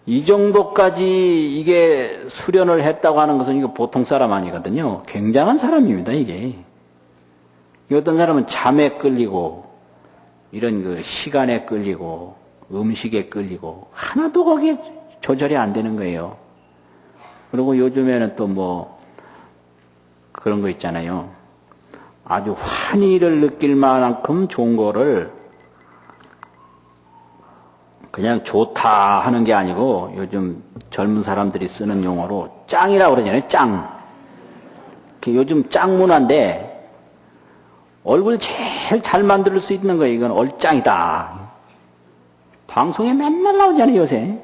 이 정도까지 이게 수련을 했다고 하는 것은 이거 보통 사람 아니거든요. 굉장한 사람입니다 이게. 어떤 사람은 잠에 끌리고 이런 그 시간에 끌리고 음식에 끌리고 하나도 거기에 조절이 안 되는 거예요. 그리고 요즘에는 또 뭐 그런 거 있잖아요. 아주 환희를 느낄 만큼 좋은 거를 그냥 좋다 하는 게 아니고 요즘 젊은 사람들이 쓰는 용어로 짱이라고 그러잖아요. 짱. 요즘 짱 문화인데 얼굴 제일 잘 만들 수 있는 거 이건 얼짱이다. 방송에 맨날 나오잖아요 요새.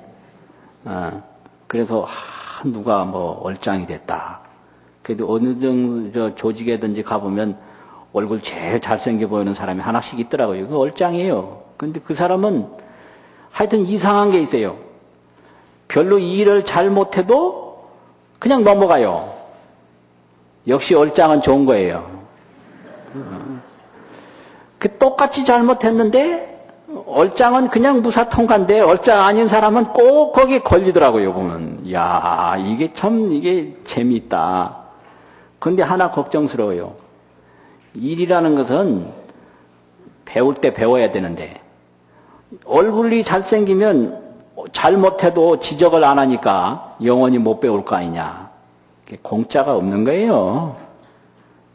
그래서 누가 뭐 얼짱이 됐다. 그래도 어느 정도 조직에든지 가보면 얼굴 제일 잘생겨 보이는 사람이 하나씩 있더라고요. 그거 얼짱이에요. 근데 그 사람은 하여튼 이상한 게 있어요. 별로 일을 잘 못해도 그냥 넘어가요. 역시 얼짱은 좋은 거예요. 그 똑같이 잘못했는데 얼짱은 그냥 무사통과인데 얼짱 아닌 사람은 꼭 거기에 걸리더라고요, 보면. 야, 이게 참, 이게 재미있다. 근데 하나 걱정스러워요. 일이라는 것은 배울 때 배워야 되는데, 얼굴이 잘생기면 잘못해도 지적을 안 하니까 영원히 못 배울 거 아니냐. 공짜가 없는 거예요.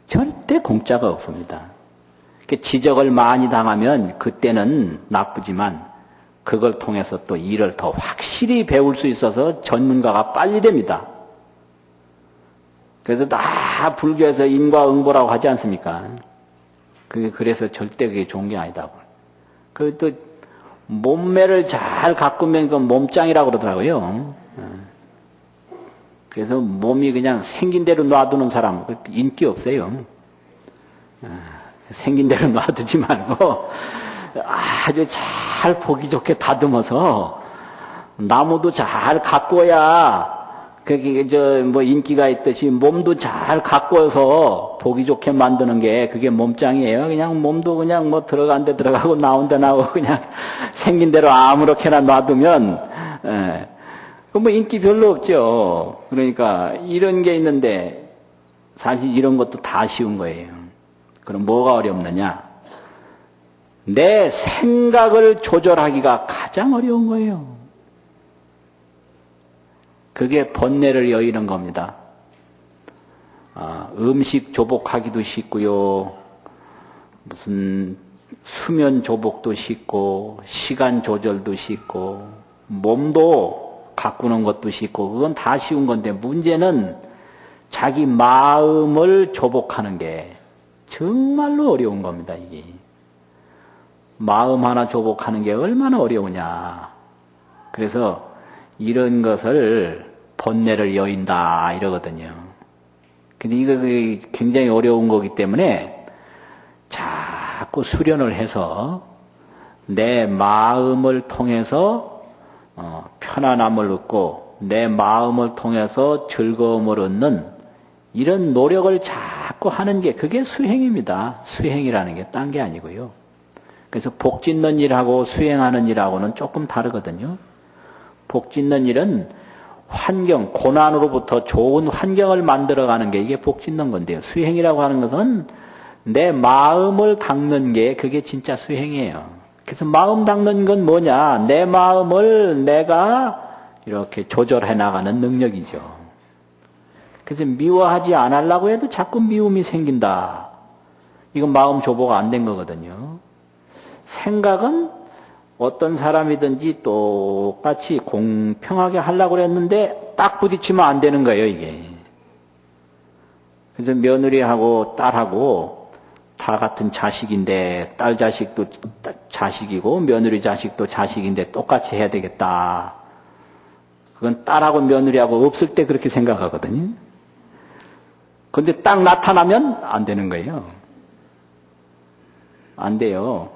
절대 공짜가 없습니다. 지적을 많이 당하면 그때는 나쁘지만 그걸 통해서 또 일을 더 확실히 배울 수 있어서 전문가가 빨리 됩니다. 그래서 다 불교에서 인과응보라고 하지 않습니까? 그래서 절대 그게 좋은 게 아니다고. 또 몸매를 잘 가꾸면 그 몸짱이라고 그러더라고요. 그래서 몸이 그냥 생긴 대로 놔두는 사람 인기 없어요. 생긴 대로 놔두지 말고 아주 잘 보기 좋게 다듬어서 나무도 잘 가꿔야 그게 뭐 인기가 있듯이 몸도 잘 가꿔서 보기 좋게 만드는 게 그게 몸짱이에요. 그냥 몸도 그냥 뭐 들어간 데 들어가고 나온 데 나오고 그냥 생긴 대로 아무렇게나 놔두면 뭐 인기 별로 없죠. 그러니까 이런 게 있는데 사실 이런 것도 다 쉬운 거예요. 그럼 뭐가 어렵느냐? 내 생각을 조절하기가 가장 어려운 거예요. 그게 번뇌를 여의는 겁니다. 음식 조복하기도 쉽고요. 무슨 수면 조복도 쉽고 시간 조절도 쉽고 몸도 가꾸는 것도 쉽고 그건 다 쉬운 건데 문제는 자기 마음을 조복하는 게 정말로 어려운 겁니다. 이게 마음 하나 조복하는 게 얼마나 어려우냐. 그래서 이런 것을 번뇌를 여인다 이러거든요. 근데 이거 굉장히 어려운 거기 때문에 자꾸 수련을 해서 내 마음을 통해서 편안함을 얻고 내 마음을 통해서 즐거움을 얻는 이런 노력을 자꾸 하는 게 그게 수행입니다. 수행이라는 게 딴 게 아니고요. 그래서 복 짓는 일하고 수행하는 일하고는 조금 다르거든요. 복 짓는 일은 환경, 고난으로부터 좋은 환경을 만들어가는 게 이게 복 짓는 건데요. 수행이라고 하는 것은 내 마음을 닦는 게 그게 진짜 수행이에요. 그래서 마음 닦는 건 뭐냐? 내 마음을 내가 이렇게 조절해 나가는 능력이죠. 그래서 미워하지 않으려고 해도 자꾸 미움이 생긴다. 이건 마음 조보가 안 된 거거든요. 생각은 어떤 사람이든지 똑같이 공평하게 하려고 했는데 딱 부딪히면 안 되는 거예요, 이게. 그래서 며느리하고 딸하고 다 같은 자식인데 딸 자식도 자식이고 며느리 자식도 자식인데 똑같이 해야 되겠다. 그건 딸하고 며느리하고 없을 때 그렇게 생각하거든요. 그런데 딱 나타나면 안 되는 거예요. 안 돼요.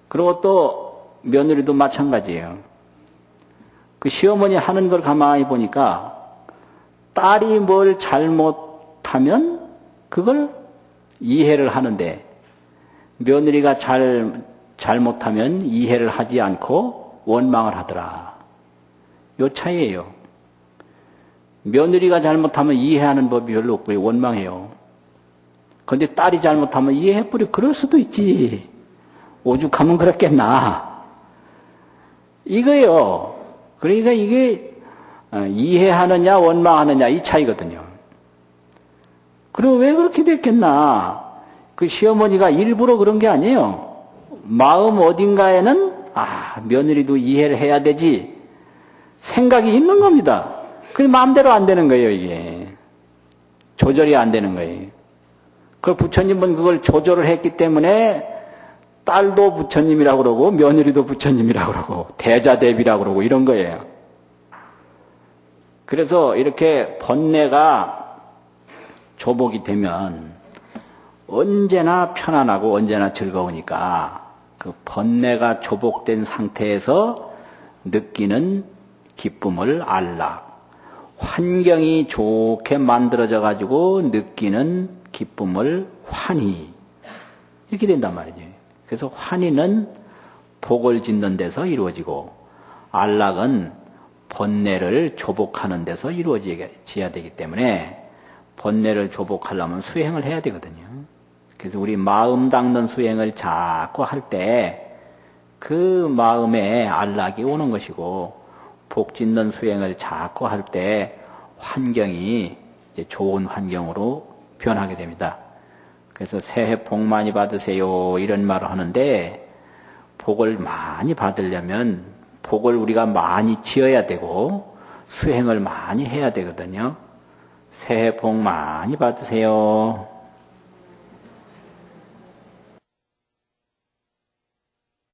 그리고 또 며느리도 마찬가지예요. 그 시어머니 하는 걸 가만히 보니까 딸이 뭘 잘못하면 그걸 이해를 하는데 며느리가 잘못하면 이해를 하지 않고 원망을 하더라. 요 차이예요. 며느리가 잘못하면 이해하는 법이 별로 없고 원망해요. 그런데 딸이 잘못하면 이해해버려. 그럴 수도 있지. 오죽하면 그렇겠나. 이거요. 그러니까 이게 이해하느냐 원망하느냐 이 차이거든요. 그럼 왜 그렇게 됐겠나. 그 시어머니가 일부러 그런 게 아니에요. 마음 어딘가에는 며느리도 이해를 해야 되지 생각이 있는 겁니다. 그 마음대로 안 되는 거예요. 이게 조절이 안 되는 거예요. 그 부처님은 그걸 조절을 했기 때문에 딸도 부처님이라고 그러고 며느리도 부처님이라고 그러고 대자대비라고 그러고 이런 거예요. 그래서 이렇게 번뇌가 조복이 되면 언제나 편안하고 언제나 즐거우니까 그 번뇌가 조복된 상태에서 느끼는 기쁨을 안락, 환경이 좋게 만들어져 가지고 느끼는 기쁨을 환희 이렇게 된단 말이죠. 그래서 환희는 복을 짓는 데서 이루어지고 안락은 번뇌를 조복하는 데서 이루어져야 되기 때문에 번뇌를 조복하려면 수행을 해야 되거든요. 그래서 우리 마음 닦는 수행을 자꾸 할 때 그 마음에 안락이 오는 것이고 복 짓는 수행을 자꾸 할 때 환경이 이제 좋은 환경으로 변하게 됩니다. 그래서 새해 복 많이 받으세요 이런 말을 하는데 복을 많이 받으려면 복을 우리가 많이 지어야 되고 수행을 많이 해야 되거든요. 새해 복 많이 받으세요.